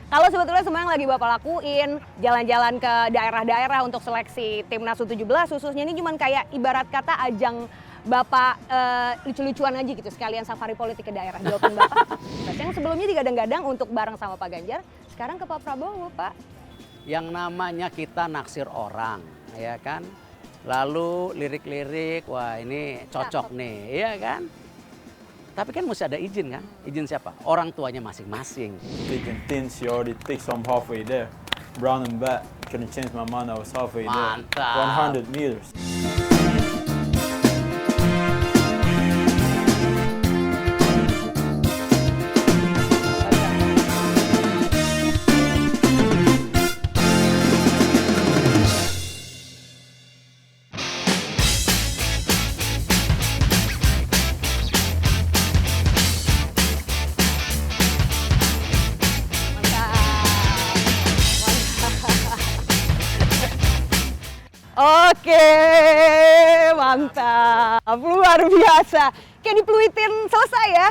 Kalau sebetulnya sebenarnya lagi Bapak lakuin jalan-jalan ke daerah-daerah untuk seleksi timnas U17 khususnya ini cuman kayak ibarat kata ajang Bapak lucu-lucuan aja gitu sekalian safari politik ke daerah. Jawabin Bapak. Yang sebelumnya digadang-gadang untuk bareng sama Pak Ganjar, sekarang ke Pak Prabowo, Pak. Yang namanya kita naksir orang, ya kan? Lalu lirik-lirik, wah ini cocok nih, ya kan? Tapi kan mesti ada izin kan? Izin siapa? Orang tuanya masing-masing. Taking things, you already take some halfway there. Brown and back, couldn't change my mind, I was halfway there. Mantap. 100 meters. Oke, mantap, luar biasa. Kayak dipeluitin selesai ya.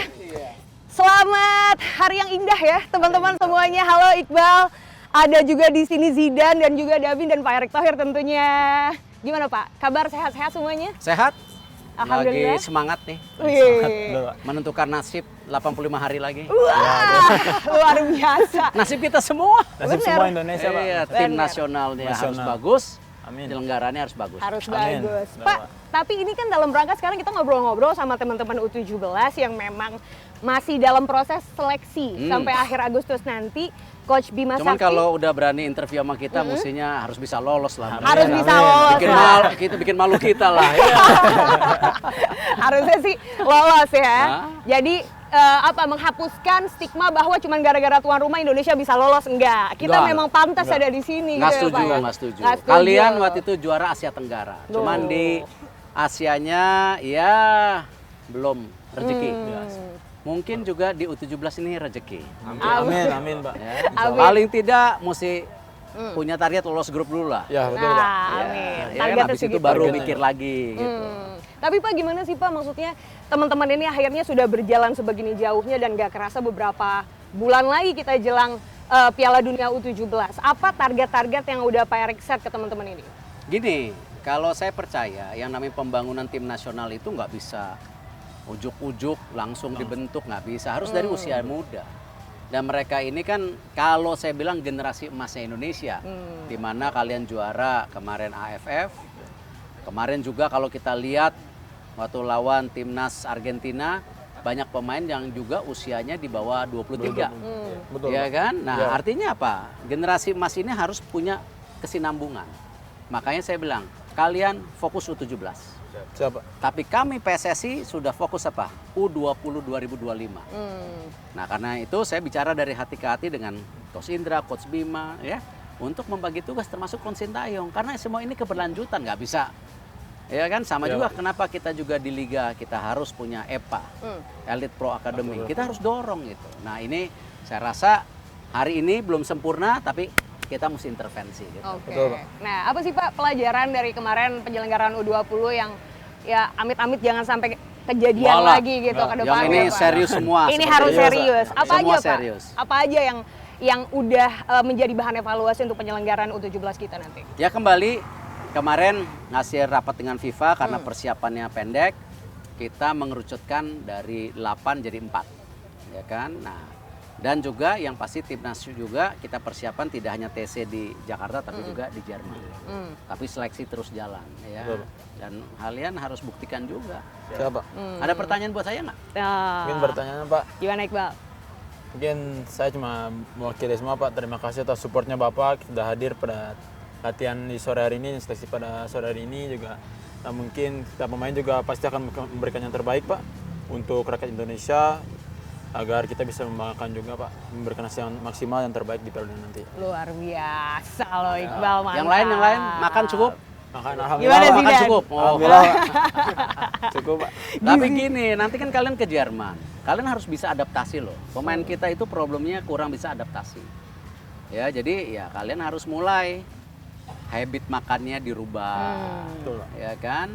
Selamat hari yang indah ya teman-teman semuanya. Halo Iqbal, ada juga di sini Zidan dan juga Davin dan Pak Erick Thohir tentunya. Gimana Pak? Kabar sehat-sehat semuanya? Sehat? Alhamdulillah. Lagi semangat nih. Wih. Menentukan nasib 85 hari lagi. Wah, luar biasa. Nasib kita semua. Nasib Bener. semua Indonesia, Pak. Iya, tim Bener. nasionalnya harus Nasional. bagus. Amin. Penyelenggarannya harus bagus. Harus Amin. bagus. Benar, Pak, Pak. tapi ini kan dalam rangka sekarang kita ngobrol-ngobrol sama teman-teman U17 yang memang masih dalam proses seleksi sampai akhir Agustus nanti. Coach Bima Cuman Sakti kalau udah berani interview sama kita, mestinya harus bisa lolos lah. harus Amin, bisa amin. lolos Bikin lah. malu, kita bikin malu kita lah. Ya. Harusnya sih lolos ya. Hah? Jadi menghapuskan stigma bahwa cuma gara-gara tuan rumah Indonesia bisa lolos, enggak. Kita Enggak. memang pantas ada di sini Nggak gitu ya, setuju, Pak ya. nggak setuju. Nggak setuju. Kalian waktu itu juara Asia Tenggara. Duh. Cuman di Asianya ya belum rezeki. Mungkin juga di U17 ini rezeki. Amin, amin, Pak. Ya. Amin. Paling tidak mesti punya target lolos grup dulu lah. Ya, betul, Pak. Nah, Ya, amin. ya kan, Targetnya habis itu segitu. baru Targetnya. mikir lagi gitu. Tapi Pak gimana sih Pak, maksudnya teman-teman ini akhirnya sudah berjalan sebegini jauhnya dan gak kerasa beberapa bulan lagi kita jelang Piala Dunia U17. Apa target-target yang udah Pak Erick set ke teman-teman ini? Gini, kalau saya percaya yang namanya pembangunan tim nasional itu nggak bisa ujuk-ujuk langsung dibentuk, nggak bisa. Harus dari usia muda. Dan mereka ini kan kalau saya bilang generasi emasnya Indonesia, di mana kalian juara kemarin AFF, kemarin juga kalau kita lihat waktu lawan timnas Argentina, banyak pemain yang juga usianya di bawah 23. Betul, Ya Pak. kan? Nah, Ya. artinya apa? Generasi emas ini harus punya kesinambungan. Makanya saya bilang, kalian fokus U17. Siapa? Tapi kami PSSI sudah fokus apa? U20 2025. Nah, karena itu saya bicara dari hati ke hati dengan Coach Indra, Coach Bima ya, untuk membagi tugas termasuk Coach Sintayong. Karena semua ini keberlanjutan, nggak bisa. Ya kan, sama Ya, juga Pak. kenapa kita juga di liga kita harus punya EPA, Elite Pro Academy. Kita harus dorong gitu. Nah, ini saya rasa hari ini belum sempurna tapi kita mesti intervensi gitu. Oke. Betul, Pak. Nah, apa sih Pak pelajaran dari kemarin penyelenggaraan U20 yang ya amit-amit jangan sampai kejadian Walah. lagi gitu ke Yang depannya, ini Pak? serius semua. Ini seperti harus itu. serius. Apa Semua aja Pak? serius. Apa aja yang udah menjadi bahan evaluasi untuk penyelenggaraan U17 kita nanti? Ya kembali kemarin ngasih rapat dengan FIFA karena persiapannya pendek, kita mengerucutkan dari 8 jadi 4. Ya kan? Nah, dan juga yang pasti timnas juga kita persiapan tidak hanya TC di Jakarta tapi juga di Jerman. Tapi seleksi terus jalan ya. Betul. Dan kalian harus buktikan juga. Siapa? Ada pertanyaan buat saya nggak? Nah, Mungkin pertanyaannya, Pak. gimana Iqbal? Mungkin saya cuma mewakili semua, Pak. Terima kasih atas supportnya Bapak. Sudah hadir pada latihan di sore hari ini, seleksi pada sore hari ini juga. Nah, mungkin setiap pemain juga pasti akan memberikan yang terbaik, Pak, untuk rakyat Indonesia agar kita bisa membanggakan juga, Pak, memberikan hasil yang maksimal yang terbaik di Piala Dunia nanti. Luar biasa loh Iqbal, mantap. Yang lain makan cukup? Makan Gimana, alhamdulillah, Pak. Makan Zidan? cukup. Oh, Alhamdulillah, Pak. Cukup, Pak. Tapi gini, nanti kan kalian ke Jerman. Kalian harus bisa adaptasi loh. Pemain kita itu problemnya kurang bisa adaptasi. Ya, jadi ya kalian harus mulai habit makannya dirubah. Betul, Pak. Ya kan?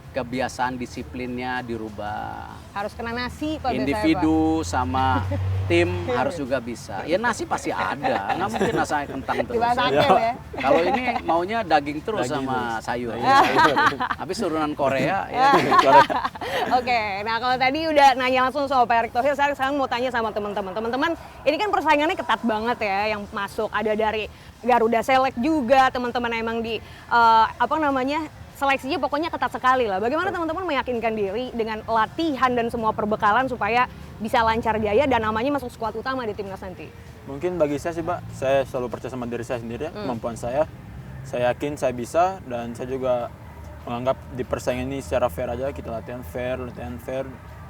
Kebiasaan disiplinnya dirubah. Harus kena nasi Pak biasanya, Pak. Individu sama tim harus juga bisa. Ya nasi pasti ada, nggak mungkin nasi kentang terus. Dimasakin ya. Kalau ini maunya daging terus sama sayur. Habis turunan Korea ya. Oke, nah kalau tadi udah nanya langsung soal Pak Erick Thohir, saya sekarang mau tanya sama teman-teman. Teman-teman, ini kan persaingannya ketat banget ya, yang masuk ada dari Garuda Select juga, teman-teman emang di seleksinya pokoknya ketat sekali lah. Bagaimana teman-teman meyakinkan diri dengan latihan dan semua perbekalan supaya bisa lancar jaya dan namanya masuk skuad utama di timnas nanti? Mungkin bagi saya sih Pak, saya selalu percaya sama diri saya sendiri, kemampuan saya. Saya yakin saya bisa dan saya juga menganggap di persaingan ini secara fair aja, kita latihan fair,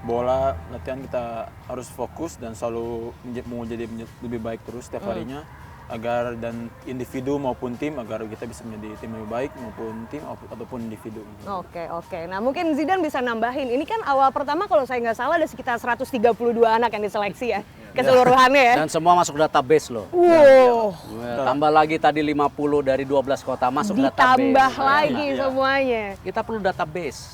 bola, latihan kita harus fokus dan selalu mau jadi lebih baik terus setiap harinya. Agar dan individu maupun tim agar kita bisa menjadi tim yang lebih baik maupun tim ataupun individu. Oke. Nah mungkin Zidane bisa nambahin. Ini kan awal pertama kalau saya nggak salah ada sekitar 132 anak yang diseleksi ya keseluruhannya ya. Dan semua masuk database loh. Wow. Tambah lagi tadi 50 dari 12 kota masuk database. Ditambah lagi semuanya. Kita perlu database.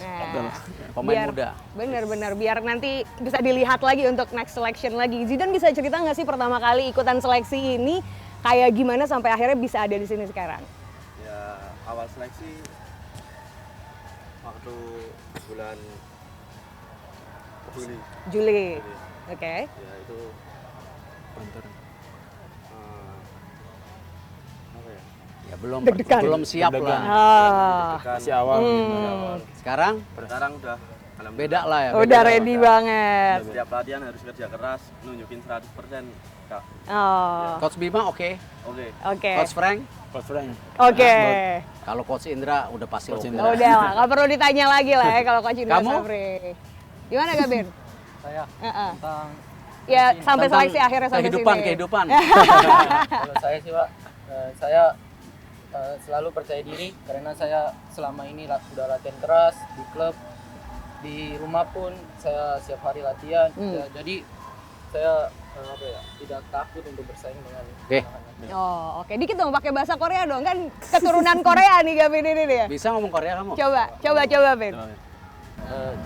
Pemain muda. Bener-bener biar nanti bisa dilihat lagi untuk next selection lagi. Zidane bisa cerita nggak sih pertama kali ikutan seleksi ini kayak gimana sampai akhirnya bisa ada di sini sekarang? Ya awal seleksi waktu bulan Juli. Oke. Ya itu apa ya? Ya belum Deg-degan. belum siap lah. Masih awal. Sekarang Sekarang udah beda lah ya. Udah ready banget. setiap latihan harus kerja keras, nunjukin 100%, Kak. Oh. Coach Bima oke. Oke. Oke. Coach Frank. Coach Frank. Oke. Kalau Coach Indra udah pasti Coach oke. Indra. Udah lah, nggak perlu ditanya lagi lah ya kalau Coach Indra Kamu? Safri. Gimana Gabin? Saya Heeh. tentang Ya sampai Tentang seleksi akhirnya sampai kehidupan, sini. kehidupan. kalau saya sih Pak, saya selalu percaya diri karena saya selama ini udah latihan keras di klub, di rumah pun saya setiap hari latihan. Ya, jadi saya tidak takut untuk bersaing dengan Oke. anak-anak. Oh, oke. Dikit dong pakai bahasa Korea dong. Kan keturunan Korea nih Gavin ini nih ya. Bisa ngomong Korea kamu? Coba Ben.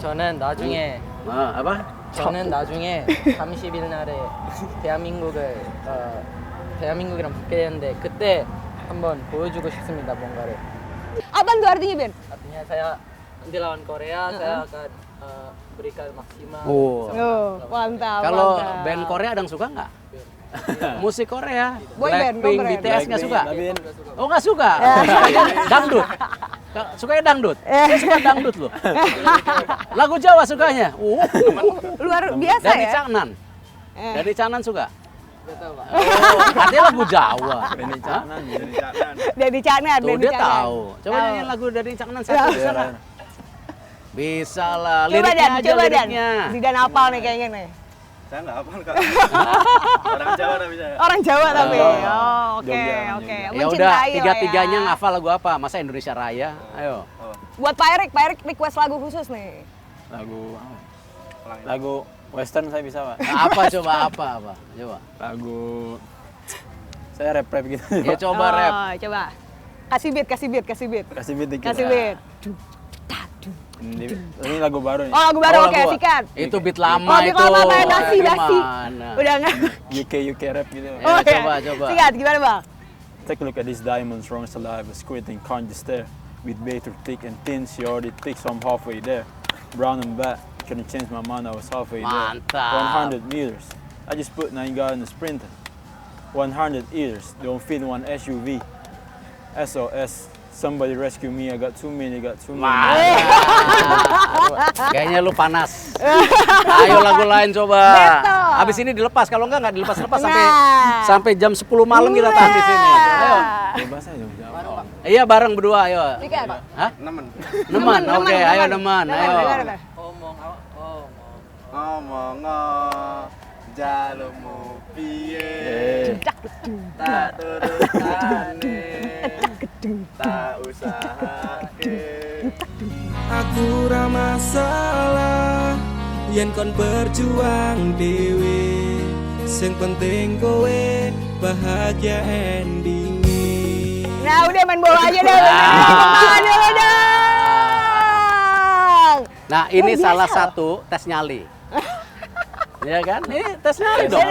저는 나중에 Apa? 저는 나중에 30일 날에 대한민국이랑 붙게 되는데 그때 한번 보여주고 싶습니다 뭔가를. Apaan tuh artinya Ben? Artinya saya nanti lawan Korea saya akan berikan maksimal. Oh. Mantap. Kalau mantap. band Korea ada yang suka nggak? Musik Korea, Boy band, Blackpink, boy band. BTS nggak suka? Tapi Oh nggak suka? Dangdut? Sukanya dangdut? Saya suka dangdut loh. Lagu Jawa sukanya? Luar biasa Dari ya. Caknan? Dari Caknan suka? Nggak tahu, Pak. Oh, artinya lagu Jawa. Benny Caknan. Dari Caknan, Tuh dari dia Caknan. tahu. Coba Tahu. nyanyiin lagu dari Caknan satu bisa nggak? Bisa lah. Coba Liriknya Dan, aja coba Dan. liriknya. Zidane hafal nih kayaknya nih. Saya nggak hafal, Kak. Orang Jawa tapi saya. Orang Jawa tapi. Oh. Oh, oke, Jogja, oke. Ya udah, Mencintai lah tiga-tiganya ya. ngafal lagu apa? Masa Indonesia Raya? Ayo. Buat Pak Erik request lagu khusus nih. Lagu western saya bisa Pak. Nah, apa coba apa? Coba. Lagu saya rap gitu. Ya coba rap. Coba. Kasih beat. Kasih beat dikit. Kasih beat. Ini lagu baru nih. Oh, lagu baru, Oh, oke, lagu- sikat. Itu beat lama Oh, beat itu. lama kayak basi. Gimana? Udah enggak? UK rap gitu. Ya, Oh, iya. coba. Sikat, gimana Bang? Take a look at these diamonds, wrong alive, squinting, can't just stare. With better thick and thin, she already thick, so I'm halfway there. Brown and black, couldn't change my mind, I was halfway Mantap. there. 100 meters, I just put 9 guys in the sprinter. 100 meters, don't fit one SUV. SOS, somebody rescue me, I got too many. Kayaknya lu panas. Ayo lagu lain coba. Betul. Habis ini dilepas, kalau enggak dilepas-lepas Nah. sampai jam 10 malam kita tahan di sini. Ayo. Bebas aja. Iya bareng berdua, ayo. Sikat. Hah? Nemen. Neman, oke, ayo neman, ayo. Gimana? Ngomong jalukmu piye. Tak terusane. Tak usahake. Aku ra masalah yen kon berjuang dhewe, sing penting kowe bahagia endinge. Nah, udah main bola aja deh. Tangan dulu dong. Nah, ini Luar biasa salah loh. satu tes nyali. Ya kan? Ini tes nyali dong.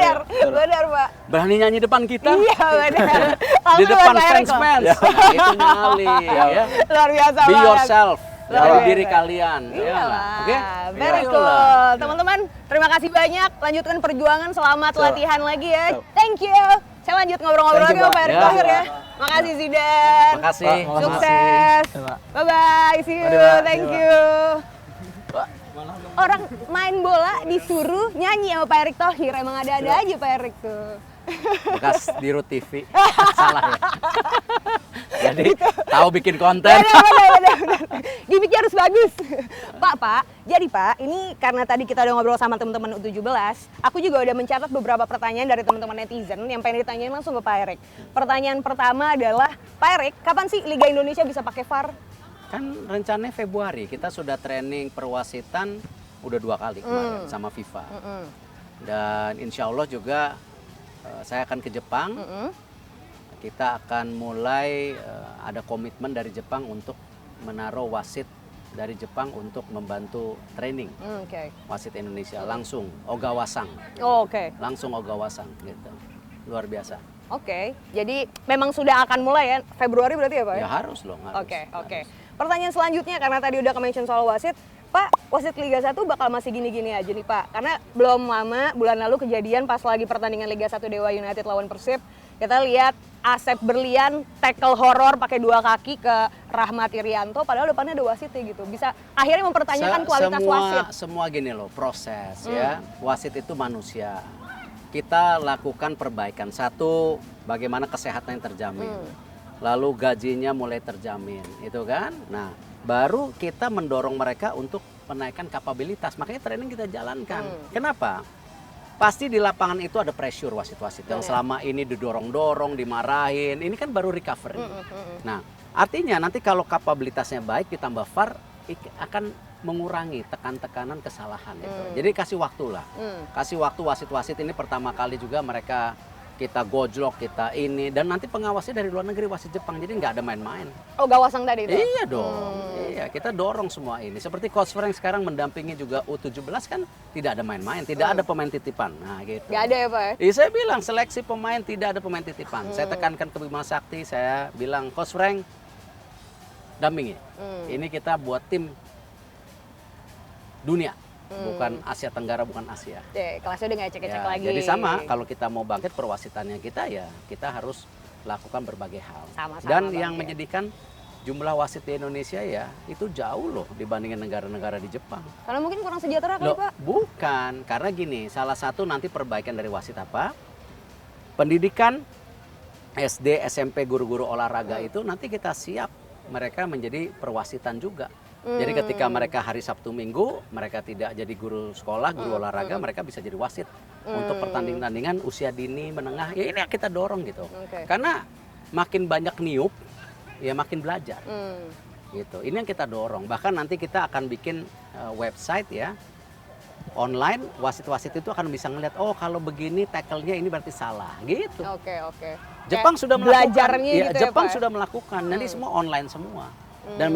Benar Pak. Berani nyanyi depan kita. Iya benar. Di Langsung depan buat Pak Erik loh. fans-fans. Nah, itu nyali. Ya. Luar biasa Be banget. yourself. Luar Jadi biasa. diri kalian. Iya Ya nggak? lah. Oke? Very Iya cool. lah. Teman-teman, terima kasih banyak. Lanjutkan perjuangan. Selamat latihan lagi ya. Thank you. Saya lanjut ngobrol-ngobrol Thank lagi you, sama Pak Pak. Erik Ya. Thohir ya. Makasih Zidan. Makasih. Pak, makasih. Sukses. Ya, Pak. Bye-bye. See you. Mari, Pak. Thank See you, you. Orang main bola disuruh nyanyi sama Pak Erik Thohir. Emang ada-ada aja Pak Erik tuh. Bekas di Rut TV. Salah ya. Jadi tahu bikin konten. Benar. Gimiknya harus bagus. Pak, jadi Pak, ini karena tadi kita udah ngobrol sama teman-teman U17, aku juga udah mencatat beberapa pertanyaan dari teman-teman netizen yang pengen ditanyain langsung ke Pak Erik. Pertanyaan pertama adalah, Pak Erik, kapan sih Liga Indonesia bisa pakai VAR? Kan rencananya Februari kita sudah training perwasitan udah 2 kali kemarin sama FIFA. Dan insya Allah juga saya akan ke Jepang. Kita akan mulai ada komitmen dari Jepang untuk menaruh wasit dari Jepang untuk membantu training Oke. wasit Indonesia langsung Ogawasang, Oh, oke. langsung Ogawasang gitu. Luar biasa. Oke. Jadi memang sudah akan mulai ya Februari berarti ya Pak? Ya harus loh. harus, Oke. harus. Pertanyaan selanjutnya karena tadi udah ke-mention soal wasit, Pak, wasit Liga 1 bakal masih gini-gini aja nih Pak. Karena belum lama, bulan lalu kejadian pas lagi pertandingan Liga 1 Dewa United lawan Persib, kita lihat Asep Berlian tackle horor pakai 2 kaki ke Rahmat Irianto, padahal depannya ada wasitnya gitu. Bisa akhirnya mempertanyakan kualitas wasit. Semua gini loh, proses ya. Wasit itu manusia. Kita lakukan perbaikan. Satu, bagaimana kesehatan yang terjamin. Lalu gajinya mulai terjamin, itu kan? Nah, baru kita mendorong mereka untuk menaikkan kapabilitas. Makanya training kita jalankan. Kenapa? Pasti di lapangan itu ada pressure wasit-wasit yang selama ini didorong-dorong, dimarahin. Ini kan baru recovery. Nah, artinya nanti kalau kapabilitasnya baik ditambah VAR akan mengurangi tekan-tekanan kesalahan itu. Jadi kasih waktu lah. Kasih waktu wasit-wasit ini pertama kali juga mereka kita gojlok, kita ini, dan nanti pengawasnya dari luar negeri, wasit Jepang, jadi nggak ada main-main. Oh, Gawasang tadi itu? Iya dong, iya kita dorong semua ini. Seperti Coach Frank sekarang mendampingi juga U17 kan tidak ada main-main, tidak ada pemain titipan. Nah gitu. Nggak ada ya Pak? Iya saya bilang seleksi pemain tidak ada pemain titipan. Saya tekankan ke Bima Sakti, saya bilang Coach Frank dampingi. Ini kita buat tim dunia. Bukan Asia Tenggara, bukan Asia. Kelasnya udah nggak cek-cek Ya, lagi. jadi sama kalau kita mau bangkit perwasitannya kita ya kita harus lakukan berbagai hal. Sama-sama Dan yang bangkit. menyedihkan jumlah wasit di Indonesia ya itu jauh loh dibandingin negara-negara di Jepang. Karena mungkin kurang sejahtera kali Loh, Pak? bukan, karena gini, salah satu nanti perbaikan dari wasit apa? Pendidikan SD, SMP, guru-guru olahraga itu nanti kita siap mereka menjadi perwasitan juga. Jadi ketika mereka hari Sabtu Minggu, mereka tidak jadi guru sekolah, guru olahraga, mereka bisa jadi wasit untuk pertandingan-pertandingan usia dini, menengah. Ya ini yang kita dorong gitu. Oke. Karena makin banyak niup, ya makin belajar. Gitu. Ini yang kita dorong. Bahkan nanti kita akan bikin website ya online, wasit-wasit itu akan bisa ngeliat, oh kalau begini tackle-nya ini berarti salah, gitu. Oke. Jepang Kayak sudah melakukan, belajarnya ya, gitu ya, Jepang Pak? sudah melakukan, nanti semua online semua. Dan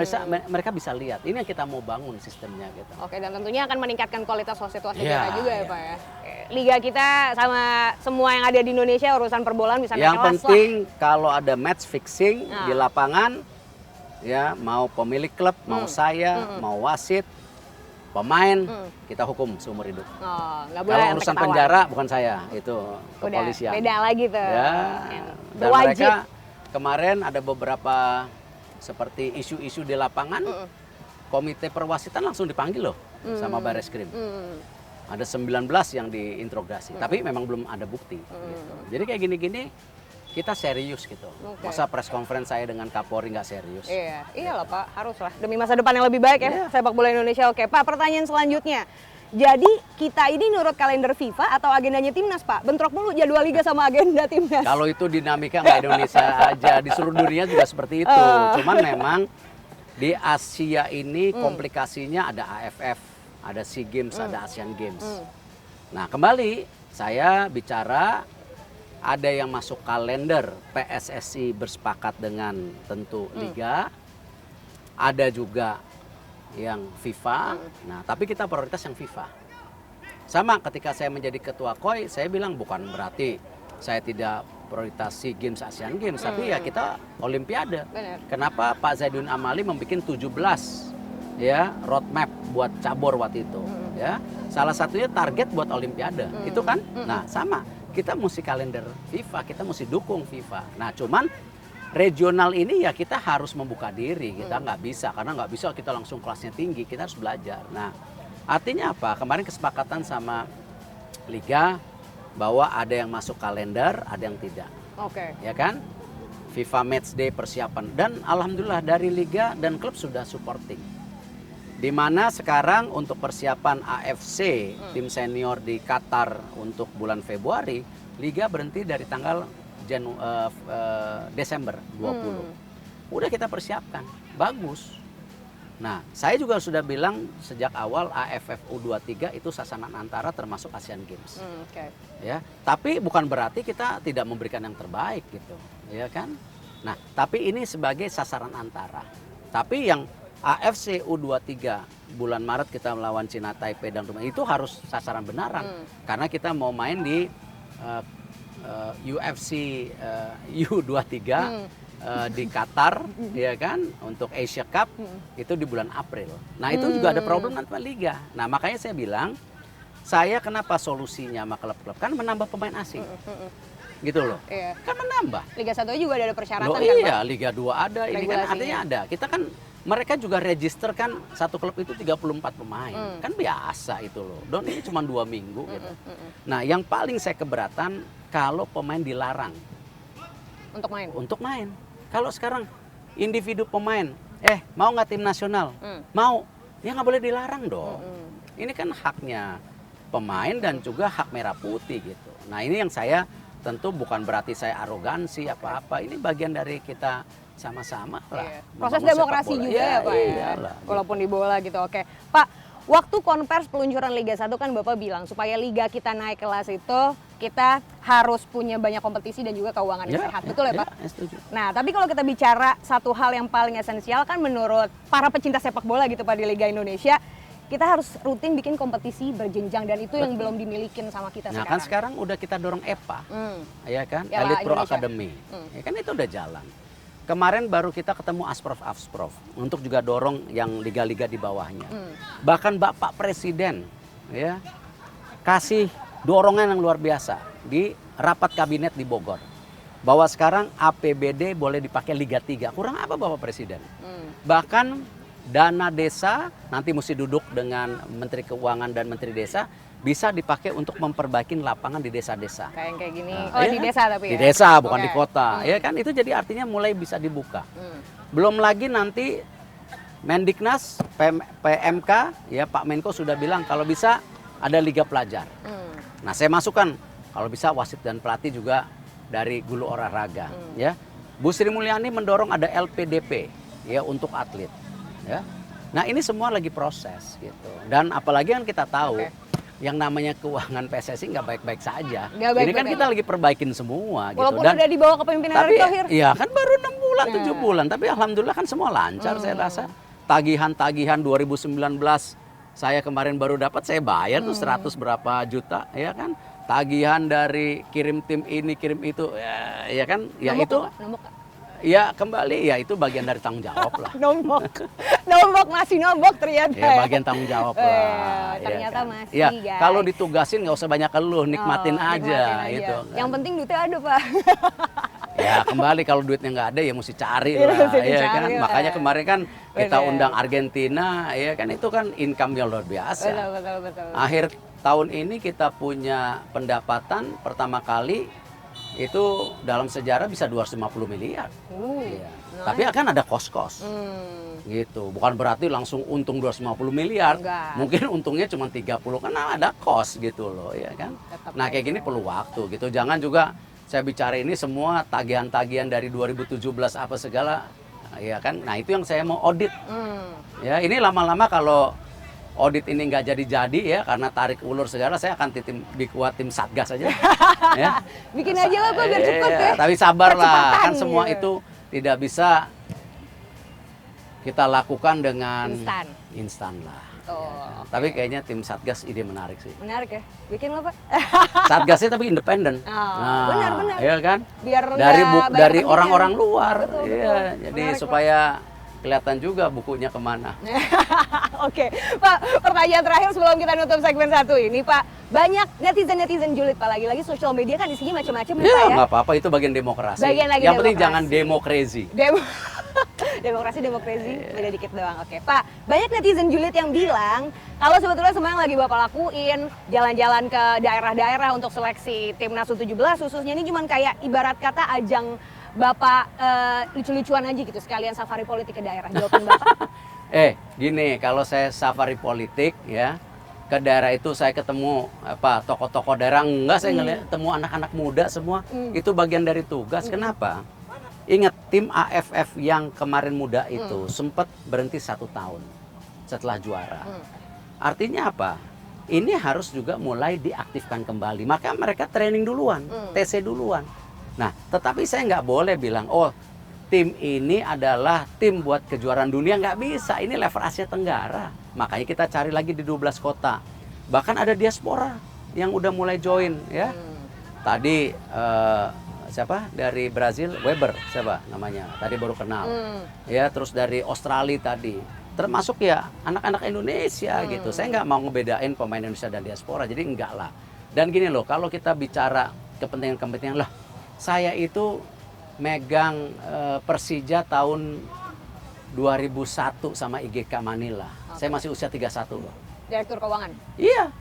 mereka bisa lihat, ini yang kita mau bangun sistemnya gitu. Oke, dan tentunya akan meningkatkan kualitas wasit-wasit Iya, kita juga ya iya. Pak ya. Oke. Liga kita sama semua yang ada di Indonesia urusan perbolaan bisa naik Yang kelas penting kalau ada match fixing Nah. di lapangan, ya mau pemilik klub, mau saya, mau wasit, pemain, kita hukum seumur hidup. lah. Oh, nggak boleh Kalau sampai urusan ketahuan. penjara bukan saya, itu Udah, kepolisian. beda lagi tuh. Ya, dan Wajib. mereka kemarin ada beberapa seperti isu-isu di lapangan, komite perwasitan langsung dipanggil loh sama Bareskrim. Ada 19 yang diinterogasi, tapi memang belum ada bukti. Gitu. Jadi kayak gini-gini kita serius gitu. Oke. Masa press conference saya dengan Kapolri nggak serius? Iya, iyalah Pak, harus lah. Demi masa depan yang lebih baik ya, Iya. sepak bola Indonesia. Oke, Pak, pertanyaan selanjutnya. Jadi kita ini nurut kalender FIFA atau agendanya timnas Pak? Bentrok mulu jadwal liga sama agenda timnas. Kalau itu dinamika nggak Indonesia aja, di seluruh dunia juga seperti itu. Cuman memang di Asia ini komplikasinya ada AFF, ada SEA Games, ada Asian Games. Nah kembali saya bicara ada yang masuk kalender PSSI bersepakat dengan tentu liga, ada juga yang FIFA. Nah tapi kita prioritas yang FIFA. Sama ketika saya menjadi ketua KOI, saya bilang bukan berarti saya tidak prioritas SEA Games, Asian Games, tapi ya kita Olimpiade. Benar. Kenapa Pak Zainuddin Amali membuat 17 ya roadmap buat cabur waktu itu, ya. Salah satunya target buat Olimpiade, itu kan. Nah, sama. Kita mesti kalender FIFA, kita mesti dukung FIFA. Nah, cuman regional ini ya kita harus membuka diri, kita nggak bisa, karena nggak bisa kita langsung kelasnya tinggi, kita harus belajar. Nah, artinya apa? Kemarin kesepakatan sama Liga bahwa ada yang masuk kalender, ada yang tidak. Oke. Ya kan? FIFA Matchday persiapan. Dan alhamdulillah dari Liga dan klub sudah supporting. Di mana sekarang untuk persiapan AFC, tim senior di Qatar untuk bulan Februari, Liga berhenti dari tanggal Desember 20. Udah kita persiapkan. Bagus. Nah, saya juga sudah bilang sejak awal AFF U23 itu sasaran antara termasuk Asian Games. Oke. Ya, tapi bukan berarti kita tidak memberikan yang terbaik gitu, ya kan? Nah, tapi ini sebagai sasaran antara. Tapi yang AFC U23 bulan Maret kita melawan Cina Taipei dan rumah itu harus sasaran benaran karena kita mau main di UFC U23 di Qatar, ya kan, untuk Asia Cup itu di bulan April. Nah, itu juga ada problem nanti Liga. Nah, makanya saya bilang, saya kenapa solusinya sama klub-klub kan menambah pemain asing, gitu loh. Iya. Kan menambah. Liga 1 juga ada persyaratan Loh, kan, iya, Pak? Liga 2 ada, ini kan artinya ada. Kita kan mereka juga register kan satu klub itu 34 pemain. Kan biasa itu loh. Don ini cuma 2 minggu gitu. Nah, yang paling saya keberatan kalau pemain dilarang Untuk main. Kalau sekarang individu pemain, mau nggak tim nasional? Mau, ya nggak boleh dilarang dong. Ini kan haknya pemain dan juga hak merah putih gitu. Nah, ini yang saya tentu bukan berarti saya arogansi apa-apa. Ini bagian dari kita sama-sama lah. Iya. Proses membangun demokrasi sepak bola. juga ya, Pak. Iyalah, Walaupun di bola gitu. Oke. Pak, waktu konvers peluncuran Liga 1 kan Bapak bilang supaya liga kita naik kelas itu kita harus punya banyak kompetisi dan juga keuangan yang sehat. Betul ya, Pak? Setuju. Nah, tapi kalau kita bicara satu hal yang paling esensial kan menurut para pecinta sepak bola gitu Pak di Liga Indonesia, kita harus rutin bikin kompetisi berjenjang dan itu yang belum dimilikin sama kita Nah, sekarang. kan sekarang udah kita dorong EPA. Ya kan? Piala Elite Pro Indonesia. Academy. Ya kan itu udah jalan. Kemarin baru kita ketemu Asprof untuk juga dorong yang liga-liga di bawahnya. Bahkan Bapak Presiden ya kasih dorongan yang luar biasa di rapat kabinet di Bogor. Bahwa sekarang APBD boleh dipakai Liga 3. Kurang apa Bapak Presiden? Bahkan dana desa nanti mesti duduk dengan Menteri Keuangan dan Menteri Desa bisa dipakai untuk memperbaiki lapangan di desa-desa. Kayak gini. Nah, Oh, ya di kan? desa tapi ya. Di desa bukan Oke. di kota. Ya kan itu jadi artinya mulai bisa dibuka. Belum lagi nanti Mendiknas, PMK, ya Pak Menko sudah bilang kalau bisa ada liga pelajar. Nah, saya masukkan kalau bisa wasit dan pelatih juga dari gulu olahraga, ya. Bu Sri Mulyani mendorong ada LPDP ya untuk atlet, ya. Nah, ini semua lagi proses gitu. Dan apalagi kan kita tahu yang namanya keuangan PSSI nggak baik-baik saja. Nggak baik-baik Ini kan kita lagi perbaikin semua Walaupun gitu. Dan udah dibawa ke pemimpinan tapi Erick Thohir. iya kan baru 6 bulan, 7 bulan. Tapi alhamdulillah kan semua lancar saya rasa. Tagihan-tagihan 2019 saya kemarin baru dapat, saya bayar tuh 100 berapa juta, ya kan. Tagihan dari kirim tim ini, kirim itu, ya kan. Ya Nombok itu, nggak, Pak? Nombok nggak? ya kembali, ya itu bagian dari tanggung jawab lah. Nombok masih nombok ternyata. Ya bagian tanggung jawab lah. ya ternyata kan. masih, Ya guys. kalau ditugasin nggak usah banyak keluh, nikmatin Oh, aja nikmatin gitu. Yang penting duitnya ada, Pak. Ya kembali kalau duitnya nggak ada ya mesti cari Iya, lah, mesti ya dicari kan. lah. Makanya kemarin kan kita Bener. undang Argentina, ya kan itu kan income yang luar biasa. Betul. Akhir tahun ini kita punya pendapatan pertama kali itu dalam sejarah bisa 250 miliar. Iya. Tapi akan ada kos-kos. Gitu. Bukan berarti langsung untung 250 miliar. Enggak. Mungkin untungnya cuma 30 karena ada kos gitu loh, ya kan. Tetap Nah, kayak gini perlu waktu gitu. Jangan juga saya bicara ini semua tagihan-tagihan dari 2017 apa segala, ya kan. Nah, itu yang saya mau audit. Ya, ini lama-lama kalau audit ini nggak jadi-jadi ya karena tarik ulur segala, saya akan dikuat tim satgas aja. Ya. Bikin aja lah, Pak, biar cepet Iya, ya. tapi sabar lah, Percepatan, kan semua gitu. itu tidak bisa kita lakukan dengan Instan. instan lah. Betul. Tapi kayaknya tim Satgas ide menarik sih. Menarik ya. Bikin lo, Pak. Satgasnya tapi independen. Benar. Iya kan? Biar Dari nggak banyak dari kepentingan. orang-orang luar. Betul, Iya, betul. jadi Menarik, Pak. supaya kelihatan juga bukunya kemana. Oke, Pak, pertanyaan terakhir sebelum kita nutup segmen 1 ini, Pak. Banyak netizen julid, Pak. Lagi-lagi sosial media kan isinya macam-macam ya, Pak Ya, ya. nggak apa-apa, itu bagian demokrasi. Bagian lagi Yang penting demokrasi. jangan demokrasi. Demokrasi beda dikit doang. Oke, Pak. Banyak netizen julid yang bilang kalau sebetulnya semua yang lagi Bapak lakuin, jalan-jalan ke daerah-daerah untuk seleksi timnas U17 khususnya ini cuman kayak ibarat kata ajang Bapak lucu-lucuan aja gitu, sekalian safari politik ke daerah. Jawabin Bapak. Gini, kalau saya safari politik ya, ke daerah itu saya ketemu tokoh-tokoh daerah, enggak saya ngeliat ketemu anak-anak muda semua. Itu bagian dari tugas. Kenapa? Ingat, tim AFF yang kemarin muda itu sempat berhenti 1 tahun setelah juara. Artinya apa? Ini harus juga mulai diaktifkan kembali. Maka mereka training duluan, TC duluan. Nah, tetapi saya nggak boleh bilang, oh tim ini adalah tim buat kejuaraan dunia. Nggak bisa, ini level Asia Tenggara. Makanya kita cari lagi di 12 kota. Bahkan ada diaspora yang udah mulai join ya. Tadi siapa dari Brazil, Weber siapa namanya, tadi baru kenal. Ya, terus dari Australia tadi. Termasuk ya anak-anak Indonesia gitu. Saya nggak mau ngebedain pemain Indonesia dan diaspora, jadi enggak lah. Dan gini loh, kalau kita bicara kepentingan lah, saya itu megang Persija tahun 2001 sama IGK Manila. Saya masih usia 31 loh. Direktur Keuangan. Iya.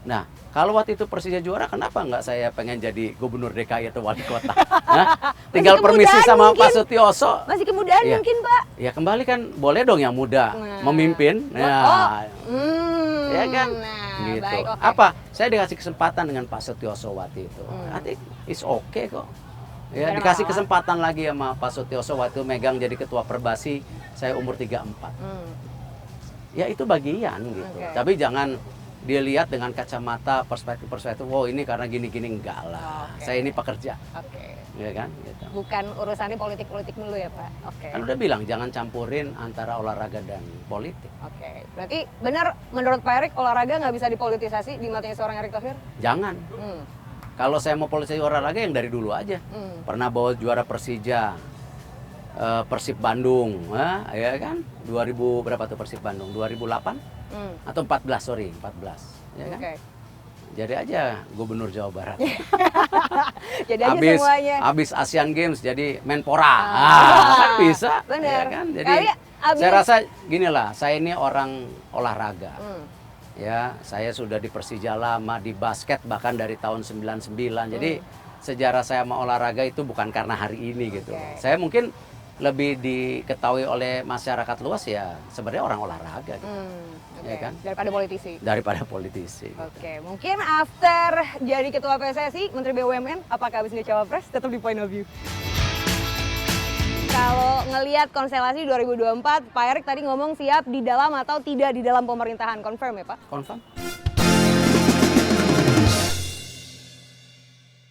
Nah, kalau waktu itu Persija juara, kenapa nggak saya pengen jadi gubernur DKI atau wali kota? Nah, tinggal permisi kemudahan sama mungkin. Pak Sutioso. Masih kemudahan Iya. mungkin, Pak. Ya kembali kan, boleh dong yang muda memimpin. Ya kan? Gitu. Baik, oke. Apa? Saya dikasih kesempatan dengan Pak Sutioso waktu itu. Nanti it's okay kok. Ya, Ada dikasih masalah. kesempatan lagi sama Pak Sutioso waktu megang jadi ketua Perbasi, saya umur 34. Ya itu bagian gitu. Oke. Tapi jangan dilihat dengan kacamata perspektif, wow ini karena gini-gini, enggak lah. Oke. Saya ini pekerja, Oke. ya kan? Gitu. Bukan urusannya politik-politik dulu ya, Pak. Oke. Kan udah bilang jangan campurin antara olahraga dan politik. Oke. Berarti benar menurut Pak Erik olahraga nggak bisa dipolitisasi di matanya seorang Erick Thohir? Jangan. Kalau saya mau politisasi olahraga yang dari dulu aja. Pernah bawa juara Persija, Persib Bandung, ya kan? 2000 berapa tuh Persib Bandung? 2008 atau 14, sorry 14, ya kan? Oke. Jadi aja gubernur Jawa Barat. Jadi aja semuanya. Habis Asian Games jadi Menpora. Kan bisa. Bener. Ya kan? Jadi Kali abis- saya rasa gini lah, saya ini orang olahraga. Ya, saya sudah di Persija lama, di basket bahkan dari tahun 99. Jadi sejarah saya sama olahraga itu bukan karena hari ini gitu. Oke. Saya mungkin lebih diketahui oleh masyarakat luas ya sebenarnya orang olahraga gitu. Oke. Ya kan? Daripada politisi. Daripada politisi. Oke, mungkin after jadi ketua PSSI, Menteri BUMN, apakah habis nggak cawapres? Tetap di Point of View. Kalau ngelihat konstelasi 2024, Pak Erik tadi ngomong siap di dalam atau tidak di dalam pemerintahan, confirm ya Pak? Confirm?